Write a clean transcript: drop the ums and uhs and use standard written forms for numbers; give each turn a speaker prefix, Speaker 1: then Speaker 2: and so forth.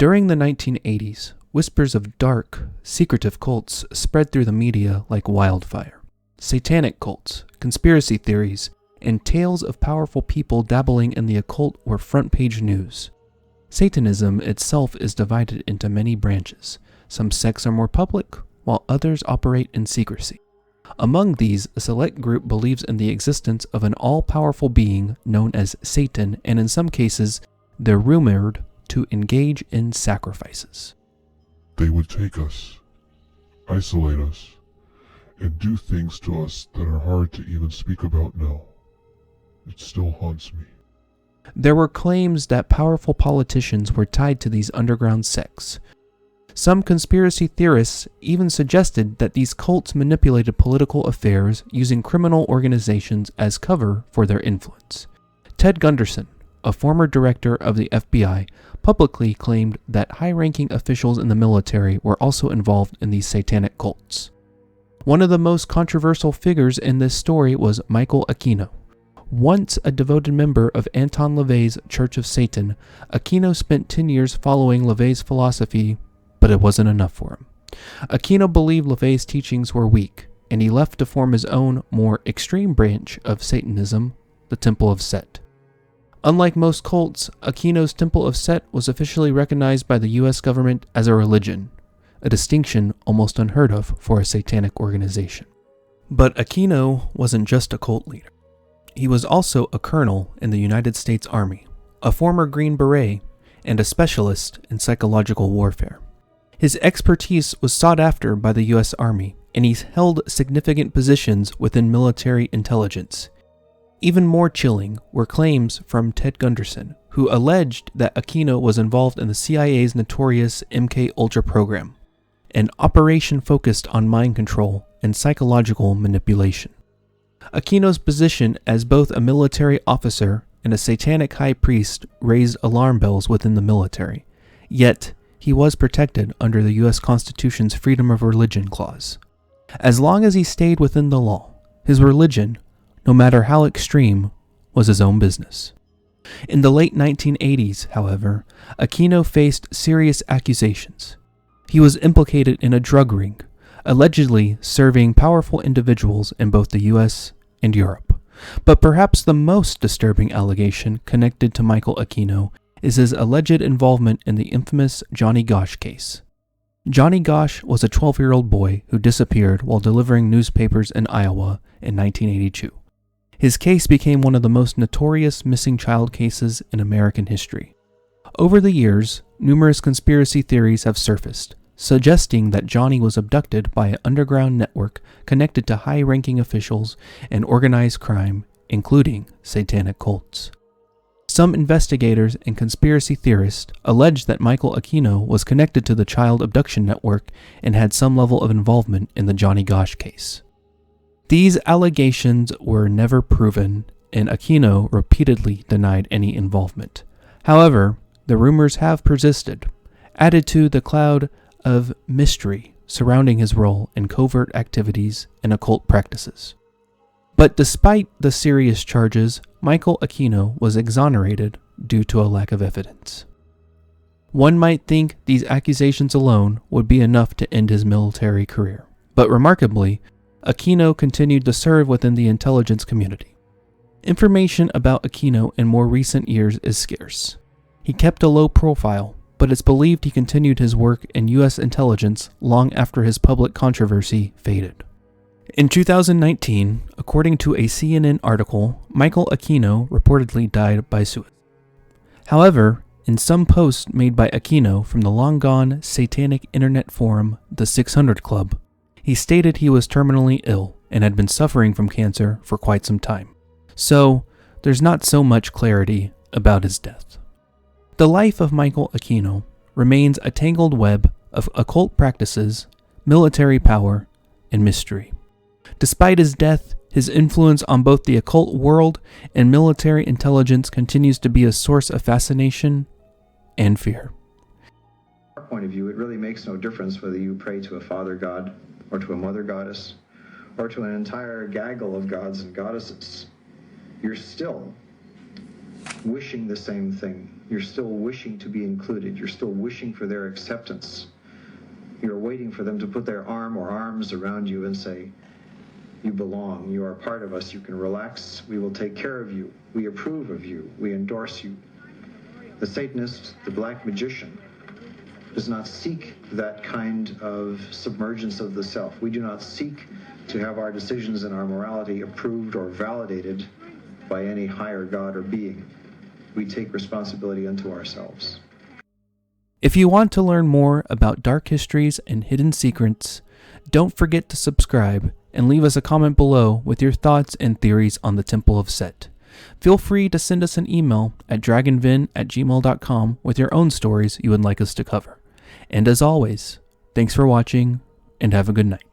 Speaker 1: During the 1980s, whispers of dark, secretive cults spread through the media like wildfire. Satanic cults, conspiracy theories, and tales of powerful people dabbling in the occult were front-page news. Satanism itself is divided into many branches. Some sects are more public, while others operate in secrecy. Among these, a select group believes in the existence of an all-powerful being known as Satan, and in some cases, they're rumored to engage in sacrifices.
Speaker 2: They would take us, isolate us, and do things to us that are hard to even speak about now. It still haunts me.
Speaker 1: There were claims that powerful politicians were tied to these underground sects. Some conspiracy theorists even suggested that these cults manipulated political affairs using criminal organizations as cover for their influence. Ted Gunderson, a former director of the FBI, publicly claimed that high-ranking officials in the military were also involved in these satanic cults. One of the most controversial figures in this story was Michael Aquino. Once a devoted member of Anton LaVey's Church of Satan, Aquino spent 10 years following LaVey's philosophy, but it wasn't enough for him. Aquino believed LaVey's teachings were weak, and he left to form his own, more extreme branch of Satanism, the Temple of Set. Unlike most cults, Aquino's Temple of Set was officially recognized by the U.S. government as a religion, a distinction almost unheard of for a satanic organization. But Aquino wasn't just a cult leader. He was also a colonel in the United States Army, a former Green Beret, and a specialist in psychological warfare. His expertise was sought after by the U.S. Army, and he's held significant positions within military intelligence. Even more chilling were claims from Ted Gunderson, who alleged that Aquino was involved in the CIA's notorious MK-Ultra program, an operation focused on mind control and psychological manipulation. Aquino's position as both a military officer and a satanic high priest raised alarm bells within the military, yet he was protected under the U.S. Constitution's Freedom of Religion Clause. As long as he stayed within the law, his religion, no matter how extreme, was his own business. In the late 1980s, however, Aquino faced serious accusations. He was implicated in a drug ring, allegedly serving powerful individuals in both the U.S. and Europe. But perhaps the most disturbing allegation connected to Michael Aquino is his alleged involvement in the infamous Johnny Gosch case. Johnny Gosch was a 12-year-old boy who disappeared while delivering newspapers in Iowa in 1982. His case became one of the most notorious missing child cases in American history. Over the years, numerous conspiracy theories have surfaced, suggesting that Johnny was abducted by an underground network connected to high-ranking officials and organized crime, including satanic cults. Some investigators and conspiracy theorists allege that Michael Aquino was connected to the child abduction network and had some level of involvement in the Johnny Gosch case. These allegations were never proven, and Aquino repeatedly denied any involvement. However, the rumors have persisted, added to the cloud of mystery surrounding his role in covert activities and occult practices. But despite the serious charges, Michael Aquino was exonerated due to a lack of evidence. One might think these accusations alone would be enough to end his military career, but remarkably, Aquino continued to serve within the intelligence community. Information about Aquino in more recent years is scarce. He kept a low profile, but it's believed he continued his work in U.S. intelligence long after his public controversy faded. In 2019, according to a CNN article, Michael Aquino reportedly died by suicide. However, in some posts made by Aquino from the long-gone satanic internet forum, the 600 Club, he stated he was terminally ill and had been suffering from cancer for quite some time. So, there's not so much clarity about his death. The life of Michael Aquino remains a tangled web of occult practices, military power, and mystery. Despite his death, his influence on both the occult world and military intelligence continues to be a source of fascination and fear.
Speaker 3: From our point of view, it really makes no difference whether you pray to a father god, or to a mother goddess, or to an entire gaggle of gods and goddesses. You're still wishing the same thing. You're still wishing to be included. You're still wishing for their acceptance. You're waiting for them to put their arm or arms around you and say, you belong, you are part of us, you can relax, we will take care of you, we approve of you, we endorse you. The Satanist, the black magician, does not seek that kind of submergence of the self. We do not seek to have our decisions and our morality approved or validated by any higher God or being. We take responsibility unto ourselves.
Speaker 1: If you want to learn more about dark histories and hidden secrets, don't forget to subscribe and leave us a comment below with your thoughts and theories on the Temple of Set. Feel free to send us an email at dragonvin@gmail.com with your own stories you would like us to cover. And as always, thanks for watching and have a good night.